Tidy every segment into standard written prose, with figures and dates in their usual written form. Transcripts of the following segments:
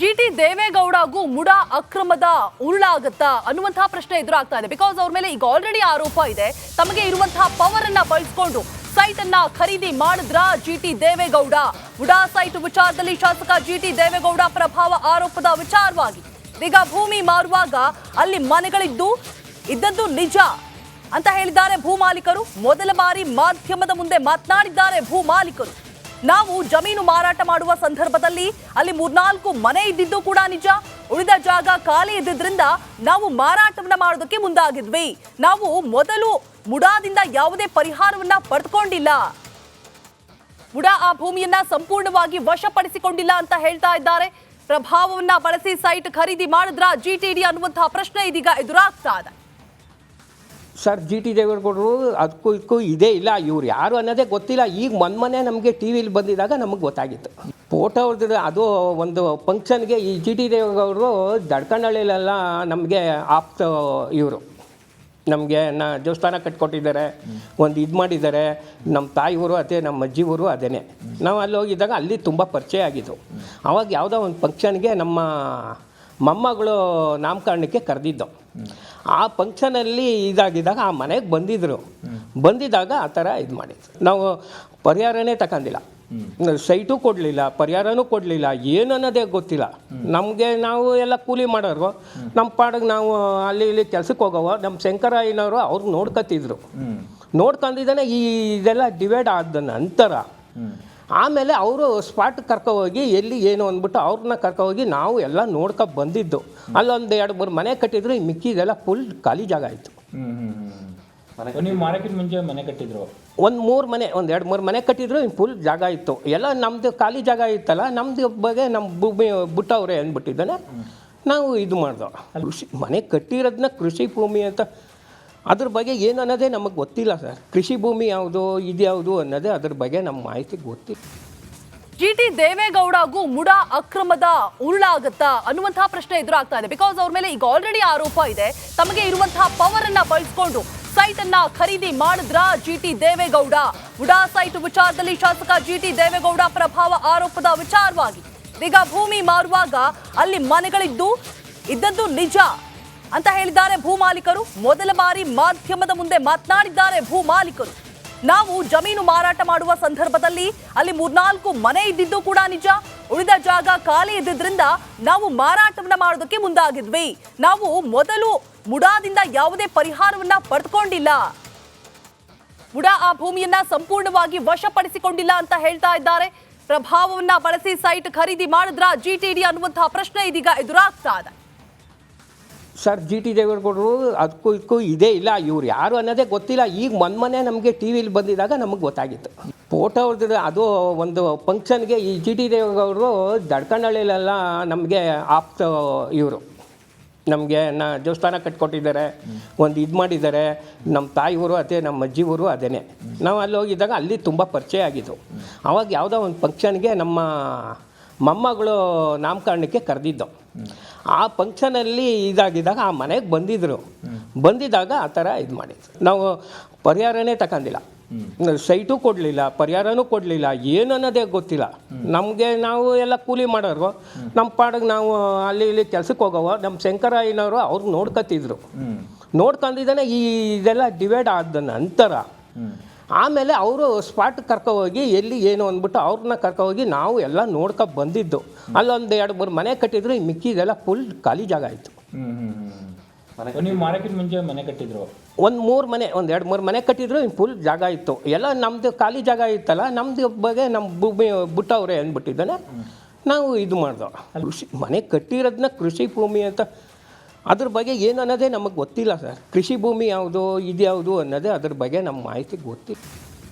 ಜಿಟಿ ದೇವೇಗೌಡಗೂ ಮುಡಾ ಅಕ್ರಮದ ಉರುಳಾಗುತ್ತಾ ಅನ್ನುವಂತಹ ಪ್ರಶ್ನೆ ಎದುರಾಗ್ತಾ ಇದೆ. ಬಿಕಾಸ್ ಅವ್ರ ಮೇಲೆ ಈಗ ಆಲ್ರೆಡಿ ಆರೋಪ ಇದೆ. ತಮಗೆ ಇರುವಂತಹ ಪವರ್ ಅನ್ನ ಬಳಸಿಕೊಂಡು ಸೈಟ್ ಅನ್ನ ಖರೀದಿ ಮಾಡಿದ್ರ ಜಿಟಿ ದೇವೇಗೌಡ. ಮುಡಾ ಸೈಟ್ ವಿಚಾರದಲ್ಲಿ ಶಾಸಕ ಜಿಟಿ ದೇವೇಗೌಡ ಪ್ರಭಾವ ಆರೋಪದ ವಿಚಾರವಾಗಿ ಈಗ ಭೂಮಿ ಮಾರುವಾಗ ಅಲ್ಲಿ ಇದ್ದದ್ದು ನಿಜ ಅಂತ ಹೇಳಿದ್ದಾರೆ ಭೂ ಮಾಲೀಕರು. ಮೊದಲ ಬಾರಿ ಮಾಧ್ಯಮದ ಮುಂದೆ ಮಾತನಾಡಿದ್ದಾರೆ ಭೂ ಮಾಲೀಕರು. ನಾವು ಜಮೀನು ಮಾರಾಟ ಮಾಡುವ ಸಂದರ್ಭದಲ್ಲಿ ಅಲ್ಲಿ 3-4 ಮನೆ ಇದ್ದಿದ್ದು ಕೂಡ ನಿಜ. ಉಳಿದ ಜಾಗ ಖಾಲಿ ಇದ್ದಿದ್ರಿಂದ ನಾವು ಮಾರಾಟವನ್ನ ಮಾಡೋದಕ್ಕೆ ಮುಂದಾಗಿದ್ವಿ. ನಾವು ಮೊದಲು ಮುಡಾದಿಂದ ಯಾವುದೇ ಪರಿಹಾರವನ್ನ ಪಡೆದುಕೊಂಡಿಲ್ಲ. ಮುಡಾ ಆ ಭೂಮಿಯನ್ನ ಸಂಪೂರ್ಣವಾಗಿ ವಶಪಡಿಸಿಕೊಂಡಿಲ್ಲ ಅಂತ ಹೇಳ್ತಾ ಇದ್ದಾರೆ. ಪ್ರಭಾವವನ್ನ ಬಳಸಿ ಸೈಟ್ ಖರೀದಿ ಮಾಡಿದ್ರ ಜಿಟಿಡಿ ಅನ್ನುವಂತಹ ಪ್ರಶ್ನೆ ಇದೀಗ ಎದುರಾಗ್ತಾ ಇದೆ. ಸರ್ ಜಿಟಿ ದೇವೇಗೌಡರು ಅದಕ್ಕೂ ಇದಕ್ಕೂ ಇದೇ ಇಲ್ಲ, ಇವ್ರು ಯಾರು ಅನ್ನೋದೇ ಗೊತ್ತಿಲ್ಲ. ಈಗ ಮೊನ್ನೆ ನಮಗೆ ಟಿ ವಿಲಿ ಬಂದಿದ್ದಾಗ ನಮಗೆ ಗೊತ್ತಾಗಿತ್ತು. ಫೋಟೋ ಹೊಡೆದ್ರೆ ಅದು ಒಂದು ಫಂಕ್ಷನ್ಗೆ ಈ ಜಿಟಿ ದೇವೇಗೌಡರು ದಡ್ಕಂಡಳ್ಳಿಲೆಲ್ಲ ನಮಗೆ ಆಪ್ತ ಇವರು ನಮಗೆ ದೇವಸ್ಥಾನ ಕಟ್ಕೊಟ್ಟಿದ್ದಾರೆ, ಒಂದು ಇದು ಮಾಡಿದ್ದಾರೆ. ನಮ್ಮ ತಾಯಿಯವರು ಅದೇ, ನಮ್ಮ ಅಜ್ಜಿ ಊರು ಅದೇ. ನಾವು ಅಲ್ಲಿ ಹೋಗಿದ್ದಾಗ ಅಲ್ಲಿ ತುಂಬ ಪರಿಚಯ ಆಗಿದ್ದು. ಆವಾಗ ಯಾವುದೋ ಒಂದು ಫಂಕ್ಷನ್ಗೆ ನಮ್ಮ ಮೊಮ್ಮಗಳು ನಾಮಕರಣಕ್ಕೆ ಕರೆದಿದ್ದು. ಆ ಫಂಕ್ಷನಲ್ಲಿ ಇದಾಗಿದ್ದಾಗ ಆ ಮನೆಗೆ ಬಂದಿದ್ದಾಗ ಆ ಥರ ಇದು ಮಾಡಿದ್ರು. ನಾವು ಪರಿಹಾರನೇ ತಗೊಂಡಿಲ್ಲ, ಸೈಟು ಕೊಡಲಿಲ್ಲ, ಪರಿಹಾರನೂ ಕೊಡಲಿಲ್ಲ, ಏನು ಅನ್ನೋದೇ ಗೊತ್ತಿಲ್ಲ ನಮಗೆ. ನಾವು ಎಲ್ಲ ಕೂಲಿ ಮಾಡೋರು, ನಮ್ಮ ಪಾಡಿಗೆ ನಾವು ಅಲ್ಲಿ ಇಲ್ಲಿ ಕೆಲ್ಸಕ್ಕೆ ಹೋಗೋವ. ನಮ್ಮ ಶಂಕರಯ್ಯನವರು ಅವ್ರು ನೋಡ್ಕೊಂಡಿದ್ದಾನೆ ಇದೆಲ್ಲ ಡಿವೈಡ್ ಆದ ನಂತರ ಆಮೇಲೆ ಅವರು ಸ್ಪಾಟ್ ಕರ್ಕೋಗಿ ಎಲ್ಲಿ ಏನು ಅಂದ್ಬಿಟ್ಟು ಅವ್ರನ್ನ ಕರ್ಕೋಗಿ ನಾವು ಎಲ್ಲ ಬಂದಿದ್ದು. ಅಲ್ಲೊಂದು 2-3 ಮನೆ ಕಟ್ಟಿದ್ರು, ಈ ಮಿಕ್ಕಿದೆಲ್ಲ ಫುಲ್ ಖಾಲಿ ಜಾಗ ಆಯಿತು. ನೀವು ಮಾರಕ್ಕಿಂತ ಮುಂಚೆ ಮನೆ ಕಟ್ಟಿದ್ರು? ಒಂದು 2-3 ಮನೆ ಕಟ್ಟಿದ್ರು, ಇನ್ನು ಫುಲ್ ಜಾಗ ಇತ್ತು. ಎಲ್ಲ ನಮ್ಮದು ಖಾಲಿ ಜಾಗ ಇತ್ತಲ್ಲ, ನಮ್ಮದು ಬಗ್ಗೆ ನಮ್ಮ ಭೂಮಿ ಬಿಟ್ಟವ್ರೆ ಅಂದ್ಬಿಟ್ಟಿದ್ದಾನೆ. ನಾವು ಇದು ಮಾಡ್ದೋ. ಕೃಷಿ ಮನೆ ಕಟ್ಟಿರೋದನ್ನ ಕೃಷಿ ಭೂಮಿ ಅಂತ ಅದ್ರ ಬಗ್ಗೆ ಏನು ಅನ್ನೋದೇ ನಮಗೆ ಗೊತ್ತಿಲ್ಲ ಸರ್. ಕೃಷಿ ಭೂಮಿ ಯಾವುದು ಇದು ಯಾವುದು ಅನ್ನೋದೇ ಅದ್ರ ಬಗ್ಗೆ ನಮ್ಮ ಮಾಹಿತಿ ಗೊತ್ತಿಲ್ಲ. ಜಿಟಿ ದೇವೇಗೌಡಗೂ ಮುಡಾ ಅಕ್ರಮದ ಉರುಳಾಗುತ್ತಾ ಅನ್ನುವಂತಹ ಪ್ರಶ್ನೆ ಎದುರಾಗ್ತಾ ಇದೆ. ಬಿಕಾಸ್ ಅವ್ರ ಮೇಲೆ ಈಗ ಆಲ್ರೆಡಿ ಆರೋಪ ಇದೆ. ತಮಗೆ ಇರುವಂತಹ ಪವರ್ ಅನ್ನ ಬಳಸಿಕೊಂಡು ಸೈಟ್ ಅನ್ನ ಖರೀದಿ ಮಾಡಿದ್ರ ಜಿಟಿ ದೇವೇಗೌಡ. ಮುಡಾ ಸೈಟ್ ವಿಚಾರದಲ್ಲಿ ಶಾಸಕ ಜಿಟಿ ದೇವೇಗೌಡ ಪ್ರಭಾವ ಆರೋಪದ ವಿಚಾರವಾಗಿ ಈಗ ಭೂಮಿ ಮಾರುವಾಗ ಅಲ್ಲಿ ಇದ್ದದ್ದು ನಿಜ ಅಂತ ಹೇಳಿದ್ದಾರೆ ಭೂ ಮಾಲೀಕರು. ಮೊದಲ ಬಾರಿ ಮಾಧ್ಯಮದ ಮುಂದೆ ಮಾತನಾಡಿದ್ದಾರೆ ಭೂ ಮಾಲೀಕರು. ನಾವು ಜಮೀನು ಮಾರಾಟ ಮಾಡುವ ಸಂದರ್ಭದಲ್ಲಿ ಅಲ್ಲಿ 3-4 ಮನೆ ಇದ್ದಿದ್ದು ಕೂಡ ನಿಜ. ಉಳಿದ ಜಾಗ ಖಾಲಿ ಇದ್ದಿದ್ರಿಂದ ನಾವು ಮಾರಾಟವನ್ನ ಮಾಡೋದಕ್ಕೆ ಮುಂದಾಗಿದ್ವಿ. ನಾವು ಮೊದಲು ಮುಡಾದಿಂದ ಯಾವುದೇ ಪರಿಹಾರವನ್ನ ಪಡೆದುಕೊಂಡಿಲ್ಲ. ಮುಡಾ ಆ ಭೂಮಿಯನ್ನ ಸಂಪೂರ್ಣವಾಗಿ ವಶಪಡಿಸಿಕೊಂಡಿಲ್ಲ ಅಂತ ಹೇಳ್ತಾ ಇದ್ದಾರೆ. ಪ್ರಭಾವವನ್ನ ಬಳಸಿ ಸೈಟ್ ಖರೀದಿ ಮಾಡಿದ್ರ ಜಿಟಿಡಿ ಅನ್ನುವಂತಹ ಪ್ರಶ್ನೆ ಇದೀಗ ಎದುರಾಗ್ತಾ ಇದೆ. ಸರ್ ಜಿಟಿ ದೇವೇಗೌಡರು ಅದಕ್ಕೂ ಇದಕ್ಕೂ ಇದೇ ಇಲ್ಲ, ಇವ್ರು ಯಾರು ಅನ್ನೋದೇ ಗೊತ್ತಿಲ್ಲ. ಈಗ ಮೊನ್ನೆ ನಮಗೆ ಟಿ ವಿಲಿ ಬಂದಿದ್ದಾಗ ನಮಗೆ ಗೊತ್ತಾಗಿತ್ತು. ಫೋಟೋ ಹೊಡೆದ್ರೆ ಅದು ಒಂದು ಫಂಕ್ಷನ್ಗೆ ಈ ಜಿಟಿ ದೇವೇಗೌಡರು ದಡ್ಕಂಡಳ್ಳಿಲೆಲ್ಲ ನಮಗೆ ಆಪ್ತ ಇವರು ನಮಗೆ ದೇವಸ್ಥಾನ ಕಟ್ಕೊಟ್ಟಿದ್ದಾರೆ, ಒಂದು ಇದು ಮಾಡಿದ್ದಾರೆ. ನಮ್ಮ ತಾಯಿಯವರು ಅದೇ, ನಮ್ಮ ಅಜ್ಜಿ ಊರು ಅದೇ. ನಾವು ಅಲ್ಲಿ ಹೋಗಿದ್ದಾಗ ಅಲ್ಲಿ ತುಂಬ ಪರಿಚಯ ಆಗಿದ್ದು. ಆವಾಗ ಯಾವುದೋ ಒಂದು ಫಂಕ್ಷನ್ಗೆ ನಮ್ಮ ಮೊಮ್ಮಗಳು ನಾಮಕರಣಕ್ಕೆ ಕರೆದಿದ್ದು. ಆ ಫಂಕ್ಷನಲ್ಲಿ ಇದಾಗಿದ್ದಾಗ ಆ ಮನೆಗೆ ಬಂದಿದ್ದಾಗ ಆ ಥರ ಇದು ಮಾಡಿದ್ರು. ನಾವು ಪರಿಹಾರನೇ ತಗೊಂಡಿಲ್ಲ, ಸೈಟು ಕೊಡಲಿಲ್ಲ, ಪರಿಹಾರನೂ ಕೊಡಲಿಲ್ಲ, ಏನು ಅನ್ನೋದೇ ಗೊತ್ತಿಲ್ಲ ನಮಗೆ. ನಾವು ಎಲ್ಲ ಕೂಲಿ ಮಾಡೋರು, ನಮ್ಮ ಪಾಡಿಗೆ ನಾವು ಅಲ್ಲಿ ಇಲ್ಲಿ ಕೆಲ್ಸಕ್ಕೆ ಹೋಗೋವ. ನಮ್ಮ ಶಂಕರಯ್ಯನವರು ಅವ್ರು ನೋಡ್ಕೊಂಡಿದ್ದಾನೆ ಇದೆಲ್ಲ ಡಿವೈಡ್ ಆದ ನಂತರ ಆಮೇಲೆ ಅವರು ಸ್ಪಾಟ್ ಕರ್ಕೋಗಿ ಎಲ್ಲಿ ಏನು ಅಂದ್ಬಿಟ್ಟು ಅವ್ರನ್ನ ಕರ್ಕೋಗಿ ನಾವು ಎಲ್ಲ ಬಂದಿದ್ದು. ಅಲ್ಲೊಂದು 2-3 ಮನೆ ಕಟ್ಟಿದ್ರು, ಈ ಮಿಕ್ಕಿದೆಲ್ಲ ಫುಲ್ ಖಾಲಿ ಜಾಗ ಆಯಿತು. ನೀವು ಮಾರಕ್ಕಿಂತ ಮುಂಚೆ ಮನೆ ಕಟ್ಟಿದ್ರು? ಒಂದು 2-3 ಮನೆ ಕಟ್ಟಿದ್ರು, ಇನ್ನು ಫುಲ್ ಜಾಗ ಇತ್ತು. ಎಲ್ಲ ನಮ್ಮದು ಖಾಲಿ ಜಾಗ ಇತ್ತಲ್ಲ, ನಮ್ಮದು ಬಗ್ಗೆ ನಮ್ಮ ಭೂಮಿ ಬಿಟ್ಟವ್ರೆ ಅಂದ್ಬಿಟ್ಟಿದ್ದಾನೆ. ನಾವು ಇದು ಮಾಡ್ದೋ. ಕೃಷಿ ಮನೆ ಕಟ್ಟಿರೋದನ್ನ ಕೃಷಿ ಭೂಮಿ ಅಂತ ಅದ್ರ ಬಗ್ಗೆ ಏನು ಅನ್ನೋದೇ ನಮಗೆ ಗೊತ್ತಿಲ್ಲ ಸರ್. ಕೃಷಿ ಭೂಮಿ ಯಾವುದು ಇದು ಯಾವುದು ಅನ್ನೋದೇ ಅದ್ರ ಬಗ್ಗೆ ನಮ್ಮ ಮಾಹಿತಿ ಗೊತ್ತಿಲ್ಲ.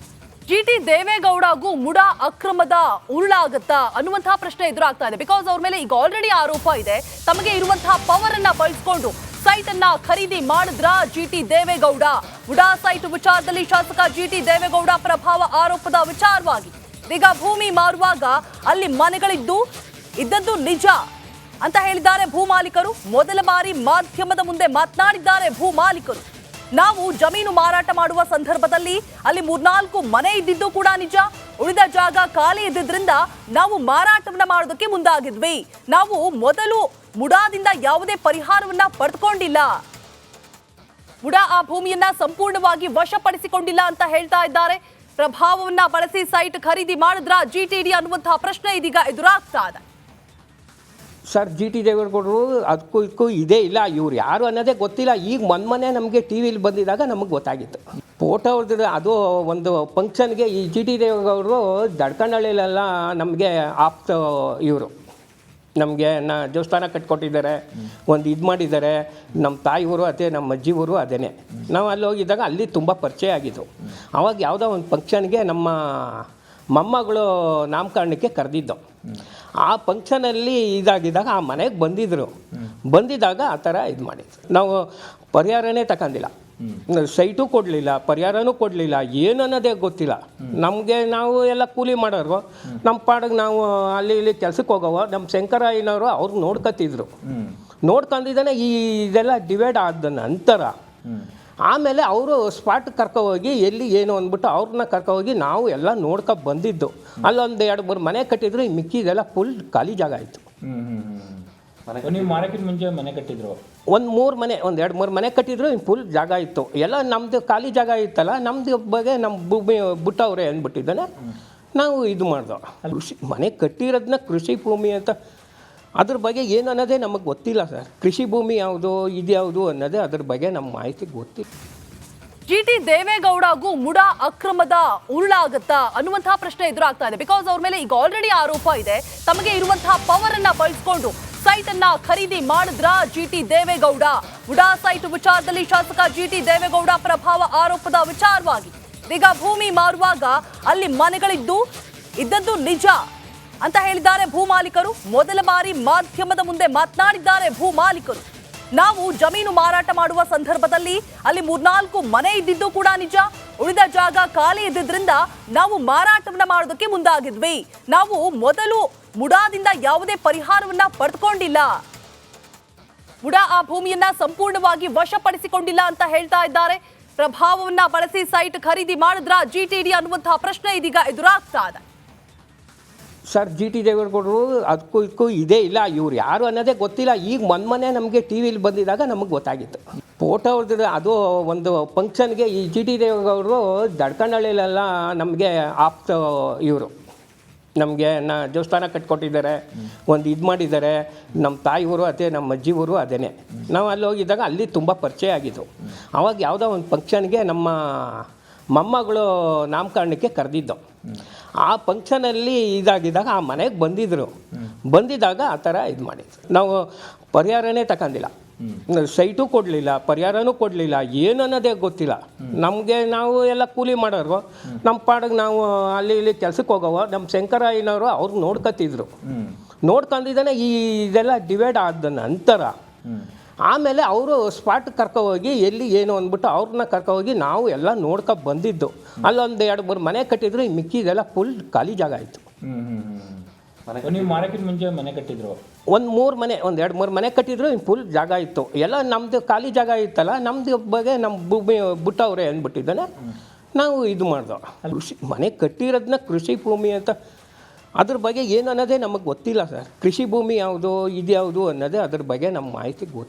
ಜಿಟಿ ದೇವೇಗೌಡಗೂ ಮುಡಾ ಅಕ್ರಮದ ಉರುಳಾಗುತ್ತಾ ಅನ್ನುವಂತಹ ಪ್ರಶ್ನೆ ಎದುರಾಗ್ತಾ ಇದೆ. ಬಿಕಾಸ್ ಅವ್ರ ಮೇಲೆ ಈಗ ಆಲ್ರೆಡಿ ಆರೋಪ ಇದೆ. ತಮಗೆ ಇರುವಂತಹ ಪವರ್ ಅನ್ನ ಬಳಸಿಕೊಂಡು ಸೈಟ್ ಅನ್ನ ಖರೀದಿ ಮಾಡಿದ್ರ ಜಿಟಿ ದೇವೇಗೌಡ. ಮುಡಾ ಸೈಟ್ ವಿಚಾರದಲ್ಲಿ ಶಾಸಕ ಜಿಟಿ ದೇವೇಗೌಡ ಪ್ರಭಾವ ಆರೋಪದ ವಿಚಾರವಾಗಿ ಈಗ ಭೂಮಿ ಮಾರುವಾಗ ಅಲ್ಲಿ ಇದ್ದದ್ದು ನಿಜ ಅಂತ ಹೇಳಿದ್ದಾರೆ ಭೂ ಮಾಲೀಕರು. ಮೊದಲ ಬಾರಿ ಮಾಧ್ಯಮದ ಮುಂದೆ ಮಾತನಾಡಿದ್ದಾರೆ ಭೂ ಮಾಲೀಕರು. ನಾವು ಜಮೀನು ಮಾರಾಟ ಮಾಡುವ ಸಂದರ್ಭದಲ್ಲಿ ಅಲ್ಲಿ 3-4 ಮನೆ ಇದ್ದಿದ್ದು ಕೂಡ ನಿಜ. ಉಳಿದ ಜಾಗ ಖಾಲಿ ಇದ್ದಿದ್ರಿಂದ ನಾವು ಮಾರಾಟವನ್ನ ಮಾಡೋದಕ್ಕೆ ಮುಂದಾಗಿದ್ವಿ. ನಾವು ಮೊದಲು ಮುಡಾದಿಂದ ಯಾವುದೇ ಪರಿಹಾರವನ್ನ ಪಡೆದುಕೊಂಡಿಲ್ಲ. ಮುಡಾ ಆ ಭೂಮಿಯನ್ನ ಸಂಪೂರ್ಣವಾಗಿ ವಶಪಡಿಸಿಕೊಂಡಿಲ್ಲ ಅಂತ ಹೇಳ್ತಾ ಇದ್ದಾರೆ. ಪ್ರಭಾವವನ್ನ ಬಳಸಿ ಸೈಟ್ ಖರೀದಿ ಮಾಡಿದ್ರ ಜಿಟಿಡಿ ಅನ್ನುವಂತಹ ಪ್ರಶ್ನೆ ಇದೀಗ ಎದುರಾಗ್ತಾ ಇದೆ. ಸರ್ ಜಿ ಟಿ ದೇವೇಗೌಡರು ಅದಕ್ಕೂ ಇದಕ್ಕೂ ಇದೇ ಇಲ್ಲ, ಇವ್ರು ಯಾರು ಅನ್ನೋದೇ ಗೊತ್ತಿಲ್ಲ. ಈಗ ಮೊನ್ನೆ ನಮಗೆ ಟಿ ವಿಲಿ ಬಂದಿದಾಗ ನಮಗೆ ಗೊತ್ತಾಗಿತ್ತು. ಫೋಟೋ ಅವ್ರದ್ದು ಅದು ಒಂದು ಫಂಕ್ಷನ್ಗೆ ಈ ಜಿ ಟಿ ದೇವೇಗೌಡರು ದಡ್ಕಂಡಳ್ಳಿಲೆಲ್ಲ ನಮಗೆ ಆಪ್ತ ಇವರು ನಮಗೆ ದೇವಸ್ಥಾನ ಕಟ್ಕೊಟ್ಟಿದ್ದಾರೆ, ಒಂದು ಇದು ಮಾಡಿದ್ದಾರೆ. ನಮ್ಮ ತಾಯಿಯವರು ಅದೇ, ನಮ್ಮ ಅಜ್ಜಿ ಊರು ಅದೇನೆ. ನಾವು ಅಲ್ಲಿ ಹೋಗಿದ್ದಾಗ ಅಲ್ಲಿ ತುಂಬ ಪರಿಚಯ ಆಗಿದ್ದು. ಆವಾಗ ಯಾವುದೋ ಒಂದು ಫಂಕ್ಷನ್ಗೆ ನಮ್ಮ ಮೊಮ್ಮಗಳು ನಾಮಕರಣಕ್ಕೆ ಕರೆದಿದ್ದು. ಆ ಫಂಕ್ಷನಲ್ಲಿ ಇದಾಗಿದ್ದಾಗ ಆ ಮನೆಗೆ ಬಂದಿದ್ದಾಗ ಆ ಥರ ಇದು ಮಾಡಿದ್ರು. ನಾವು ಪರಿಹಾರನೇ ತಗೊಂಡಿಲ್ಲ, ಸೈಟು ಕೊಡಲಿಲ್ಲ, ಪರಿಹಾರನೂ ಕೊಡಲಿಲ್ಲ, ಏನು ಅನ್ನೋದೇ ಗೊತ್ತಿಲ್ಲ ನಮಗೆ. ನಾವು ಎಲ್ಲ ಕೂಲಿ ಮಾಡೋರು, ನಮ್ಮ ಪಾಡಿಗೆ ನಾವು ಅಲ್ಲಿ ಇಲ್ಲಿ ಕೆಲ್ಸಕ್ಕೆ ಹೋಗೋವ. ನಮ್ಮ ಶಂಕರಯ್ಯನವರು ಅವ್ರು ನೋಡ್ಕೊಂಡಿದ್ದಾನೆ ಇದೆಲ್ಲ ಡಿವೈಡ್ ಆದ ನಂತರ. ಆಮೇಲೆ ಅವರು ಸ್ಪಾಟ್ ಕರ್ಕೋಗಿ ಎಲ್ಲಿ ಏನು ಅಂದ್ಬಿಟ್ಟು ಅವ್ರನ್ನ ಕರ್ಕೋಗಿ ನಾವು ಎಲ್ಲ ಬಂದಿದ್ದು. ಅಲ್ಲೊಂದು 2-3 ಮನೆ ಕಟ್ಟಿದ್ರು, ಈ ಮಿಕ್ಕಿದೆಲ್ಲ ಫುಲ್ ಖಾಲಿ ಜಾಗ ಆಯಿತು. ನೀವು ಮಾರಕ್ಕಿಂತ ಮುಂಚೆ ಮನೆ ಕಟ್ಟಿದ್ರು? ಒಂದು 2-3 ಮನೆ ಕಟ್ಟಿದ್ರು, ಇನ್ನು ಫುಲ್ ಜಾಗ ಇತ್ತು. ಎಲ್ಲ ನಮ್ಮದು ಖಾಲಿ ಜಾಗ ಇತ್ತಲ್ಲ, ನಮ್ಮದು ಬಗ್ಗೆ ನಮ್ಮ ಭೂಮಿ ಬಿಟ್ಟವ್ರೆ ಅಂದ್ಬಿಟ್ಟಿದ್ದಾನೆ. ನಾವು ಇದು ಮಾಡ್ದೋ. ಕೃಷಿ ಮನೆ ಕಟ್ಟಿರೋದನ್ನ ಕೃಷಿ ಭೂಮಿ ಅಂತ, ಅದ್ರ ಬಗ್ಗೆ ಏನು ಅನ್ನೋದೇ ನಮಗೆ ಗೊತ್ತಿಲ್ಲ ಸರ್. ಕೃಷಿ ಭೂಮಿ ಯಾವುದು ಇದು ಯಾವುದು ಅನ್ನೋದೇ ಅದ್ರ ಬಗ್ಗೆ ನಮ್ಮ ಮಾಹಿತಿ ಗೊತ್ತಿಲ್ಲ. ಜಿಟಿ ದೇವೇಗೌಡಗೂ ಮುಡಾ ಅಕ್ರಮದ ಉರುಳಾಗತ್ತಾ ಅನ್ನುವಂತಹ ಪ್ರಶ್ನೆ ಎದುರಾಗ್ತಾ ಇದೆ. ಬಿಕಾಸ್ ಅವ್ರ ಮೇಲೆ ಈಗ ಆಲ್ರೆಡಿ ಆರೋಪ ಇದೆ. ತಮಗೆ ಇರುವಂತಹ ಪವರ್ ಅನ್ನ ಬಳಸಿಕೊಂಡು ಸೈಟ್ ಅನ್ನ ಖರೀದಿ ಮಾಡಿದ್ರ ಜಿಟಿ ದೇವೇಗೌಡ. ಮುಡಾ ಸೈಟ್ ವಿಚಾರದಲ್ಲಿ ಶಾಸಕ ಜಿಟಿ ದೇವೇಗೌಡ ಪ್ರಭಾವ ಆರೋಪದ ವಿಚಾರವಾಗಿ ಈಗ ಭೂಮಿ ಮಾರುವಾಗ ಅಲ್ಲಿ ಇದ್ದದ್ದು ನಿಜ ಅಂತ ಹೇಳಿದ್ದಾರೆ ಭೂಮಾಲೀಕರು. ಮೊದಲ ಬಾರಿ ಮಾಧ್ಯಮದ ಮುಂದೆ ಮಾತನಾಡಿದ್ದಾರೆ ಭೂಮಾಲೀಕರು. ನಾವು ಜಮೀನು ಮಾರಾಟ ಮಾಡುವ ಸಂದರ್ಭದಲ್ಲಿ ಅಲ್ಲಿ 3-4 ಮನೆ ಇದ್ದಿದ್ದು ಕೂಡ ನಿಜ. ಉಳಿದ ಜಾಗ ಖಾಲಿ ಇದ್ದಿದ್ರಿಂದ ನಾವು ಮಾರಾಟವನ್ನ ಮಾಡೋದಕ್ಕೆ ಮುಂದಾಗಿದ್ವಿ. ನಾವು ಮೊದಲು ಮುಡಾದಿಂದ ಯಾವುದೇ ಪರಿಹಾರವನ್ನ ಪಡೆದುಕೊಂಡಿಲ್ಲ. ಮುಡಾ ಆ ಭೂಮಿಯನ್ನ ಸಂಪೂರ್ಣವಾಗಿ ವಶಪಡಿಸಿಕೊಂಡಿಲ್ಲ ಅಂತ ಹೇಳ್ತಾ ಇದ್ದಾರೆ. ಪ್ರಭಾವವನ್ನ ಬಳಸಿ ಸೈಟ್ ಖರೀದಿ ಮಾಡಿದ್ರ ಜಿಟಿಡಿ ಅನ್ನುವಂತಹ ಪ್ರಶ್ನೆ ಇದೀಗ ಎದುರಾಗ್ತಾ ಇದೆ. ಸರ್ ಜಿ ಟಿ ದೇವೇಗೌಡರು ಅದಕ್ಕೂ ಇದಕ್ಕೂ ಇದೇ ಇಲ್ಲ, ಇವ್ರು ಯಾರು ಅನ್ನೋದೇ ಗೊತ್ತಿಲ್ಲ. ಈಗ ಮೊನ್ನೆ ನಮಗೆ ಟಿ ವಿಲಿ ಬಂದಿದಾಗ ನಮಗೆ ಗೊತ್ತಾಗಿತ್ತು. ಫೋಟೋ ಅವ್ರದ್ದು ಅದು ಒಂದು ಫಂಕ್ಷನ್ಗೆ ಈ ಜಿ ಟಿ ದೇವೇಗೌಡರು ದಡ್ಕಂಡಳ್ಳಿಲೆಲ್ಲ ನಮಗೆ ಆಪ್ತ ಇವರು ನಮಗೆ ದೇವಸ್ಥಾನ ಕಟ್ಕೊಟ್ಟಿದ್ದಾರೆ, ಒಂದು ಇದು ಮಾಡಿದ್ದಾರೆ. ನಮ್ಮ ತಾಯಿಯವರು ಅದೇ, ನಮ್ಮ ಅಜ್ಜಿ ಊರು ಅದೇನೆ. ನಾವು ಅಲ್ಲಿ ಹೋಗಿದ್ದಾಗ ಅಲ್ಲಿ ತುಂಬ ಪರಿಚಯ ಆಗಿದ್ದು. ಆವಾಗ ಯಾವುದೋ ಒಂದು ಫಂಕ್ಷನ್ಗೆ ನಮ್ಮ ಮೊಮ್ಮಗಳು ನಾಮಕರಣಕ್ಕೆ ಕರೆದಿದ್ದು. ಆ ಫಂಕ್ಷನಲ್ಲಿ ಇದಾಗಿದ್ದಾಗ ಆ ಮನೆಗೆ ಬಂದಿದ್ದಾಗ ಆ ಥರ ಇದು ಮಾಡಿದ್ರು. ನಾವು ಪರಿಹಾರನೇ ತಗೊಂಡಿಲ್ಲ, ಸೈಟು ಕೊಡಲಿಲ್ಲ, ಪರಿಹಾರನೂ ಕೊಡಲಿಲ್ಲ, ಏನು ಅನ್ನೋದೇ ಗೊತ್ತಿಲ್ಲ ನಮಗೆ. ನಾವು ಎಲ್ಲ ಕೂಲಿ ಮಾಡೋರು, ನಮ್ಮ ಪಾಡಿಗೆ ನಾವು ಅಲ್ಲಿ ಇಲ್ಲಿ ಕೆಲ್ಸಕ್ಕೆ ಹೋಗೋವ. ನಮ್ಮ ಶಂಕರಯ್ಯನವರು ಅವ್ರು ನೋಡ್ಕೊಂಡಿದ್ದಾನೆ ಇದೆಲ್ಲ ಡಿವೈಡ್ ಆದ ನಂತರ. ಆಮೇಲೆ ಅವರು ಸ್ಪಾಟ್ ಕರ್ಕೋಗಿ ಎಲ್ಲಿ ಏನು ಅಂದ್ಬಿಟ್ಟು ಅವ್ರನ್ನ ಕರ್ಕೋಗಿ ನಾವು ಎಲ್ಲ ಬಂದಿದ್ದು. ಅಲ್ಲೊಂದು 2-3 ಮನೆ ಕಟ್ಟಿದ್ರು, ಈ ಮಿಕ್ಕಿದೆಲ್ಲ ಫುಲ್ ಖಾಲಿ ಜಾಗ ಆಯಿತು. ನೀವು ಮಾರಕ್ಕಿಂತ ಮುಂಚೆ ಮನೆ ಕಟ್ಟಿದ್ರು? ಒಂದು 2-3 ಮನೆ ಕಟ್ಟಿದ್ರು, ಇನ್ನು ಫುಲ್ ಜಾಗ ಇತ್ತು. ಎಲ್ಲ ನಮ್ಮದು ಖಾಲಿ ಜಾಗ ಇತ್ತಲ್ಲ, ನಮ್ಮದು ಬಗ್ಗೆ ನಮ್ಮ ಭೂಮಿ ಬಿಟ್ಟವ್ರೆ ಅಂದ್ಬಿಟ್ಟಿದ್ದಾನೆ. ನಾವು ಇದು ಮಾಡ್ದೋ. ಕೃಷಿ ಮನೆ ಕಟ್ಟಿರೋದನ್ನ ಕೃಷಿ ಭೂಮಿ ಅಂತ, ಅದ್ರ ಬಗ್ಗೆ ಏನು ಅನ್ನೋದೇ ನಮಗೆ ಗೊತ್ತಿಲ್ಲ ಸರ್. ಕೃಷಿ ಭೂಮಿ ಯಾವುದು ಇದು ಯಾವುದು ಅನ್ನೋದೇ ಅದ್ರ ಬಗ್ಗೆ ನಮ್ಮ ಮಾಹಿತಿ ಗೊತ್ತಿಲ್ಲ.